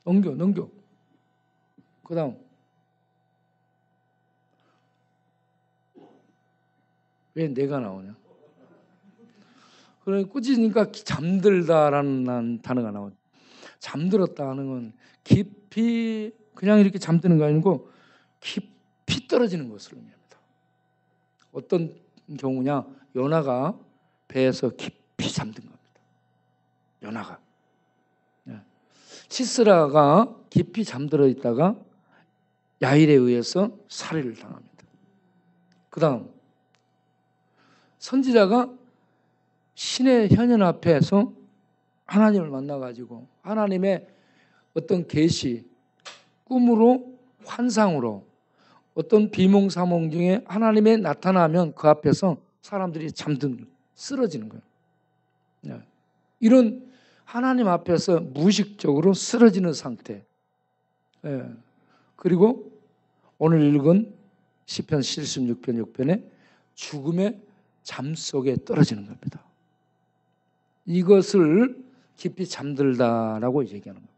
넘겨. 그 다음. 왜 내가 나오냐? 그래 꾸짖으니까 잠들다라는 단어가 나오죠. 잠들었다 하는 건 깊이 그냥 이렇게 잠드는 거 아니고 깊이 떨어지는 것을 의미합니다. 어떤 경우냐? 요나가 배에서 깊이 잠든 겁니다. 요나가. 시스라가 깊이 잠들어 있다가 야일에 의해서 살해를 당합니다. 그 다음 선지자가 신의 현현 앞에서 하나님을 만나가지고 하나님의 어떤 계시, 꿈으로 환상으로 어떤 비몽사몽 중에 하나님의 나타나면 그 앞에서 사람들이 쓰러지는 거예요. 이런 하나님 앞에서 무의식적으로 쓰러지는 상태. 그리고 오늘 읽은 시편 76편 6편에 죽음의 잠 속에 떨어지는 겁니다. 이것을 깊이 잠들다라고 얘기하는 겁니다.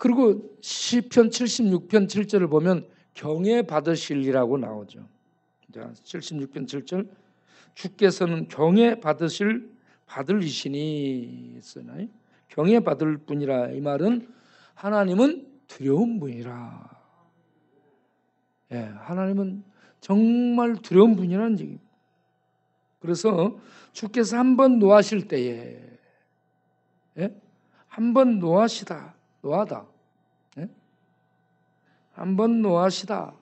그리고 시편 76편 7절을 보면 경외 받으실이라고 나오죠. 자, 76편 7절 주께서는 경외 받으시니 했잖아요. 경외 받을 분이라. 이 말은 하나님은 두려운 분이라. 예, 하나님은 정말 두려운 분이라는 얘기입니다. 그래서 주께서 한번 노하실 때에, 예? 한번 노하시다, 노하다, 예? 한번 노하시다.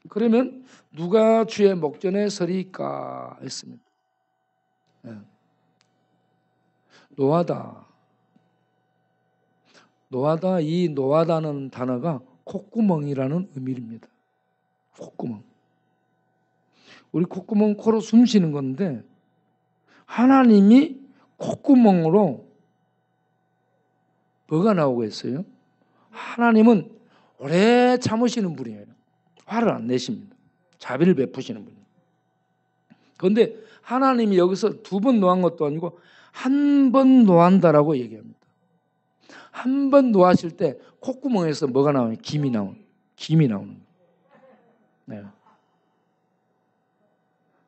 그러면 누가 주의 목전에 서리까 했습니다. 예. 노하다. 노하다, 이 노하다는 단어가 콧구멍이라는 의미입니다. 콧구멍. 우리 콧구멍 코로 숨 쉬는 건데 하나님이 콧구멍으로 뭐가 나오고 있어요? 하나님은 오래 참으시는 분이에요. 화를 안 내십니다. 자비를 베푸시는 분이에요. 그런데 하나님이 여기서 두 번 노한 것도 아니고 한 번 노한다라고 얘기합니다. 한 번 노하실 때 콧구멍에서 뭐가 나오냐? 김이 나오는 거예요. 네.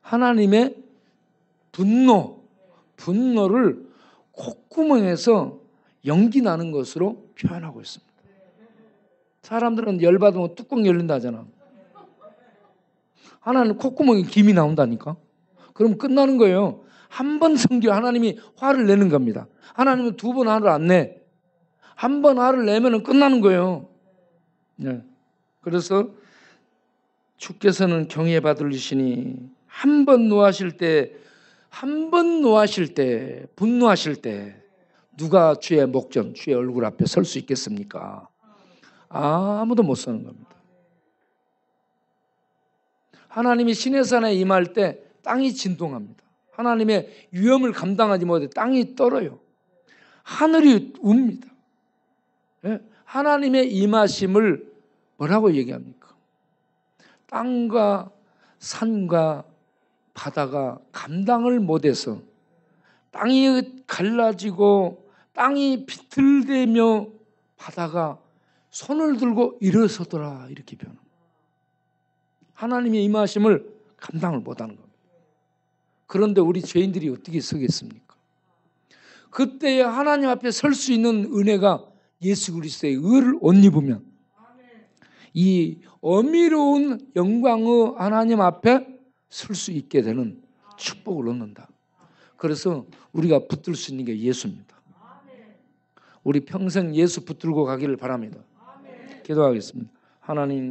하나님의 분노를 콧구멍에서 연기 나는 것으로 표현하고 있습니다. 사람들은 열받으면 뚜껑 열린다 하잖아. 하나님은 콧구멍에 김이 나온다니까. 그럼 끝나는 거예요. 한 번 섬겨 하나님이 화를 내는 겁니다. 하나님은 두 번 화를 안 내. 한 번 화를 내면 끝나는 거예요. 네. 그래서 주께서는 경외 받으시니 한 번 노하실 때, 분노하실 때 누가 주의 목전, 주의 얼굴 앞에 설 수 있겠습니까? 아무도 못 서는 겁니다. 하나님이 시내산에 임할 때 땅이 진동합니다. 하나님의 위엄을 감당하지 못해 땅이 떨어요. 하늘이 웁니다. 예? 하나님의 임하심을 뭐라고 얘기합니까? 땅과 산과 바다가 감당을 못해서 땅이 갈라지고 땅이 비틀대며 바다가 손을 들고 일어서더라 이렇게 표현합니다. 하나님의 임하심을 감당을 못하는 겁니다. 그런데 우리 죄인들이 어떻게 서겠습니까? 그때에 하나님 앞에 설 수 있는 은혜가 예수 그리스도의 의를 옷 입으면 이 어미로운 영광의 하나님 앞에 설 수 있게 되는 축복을 얻는다. 그래서 우리가 붙들 수 있는 게 예수입니다. 우리 평생 예수 붙들고 가기를 바랍니다. 기도하겠습니다. 하나님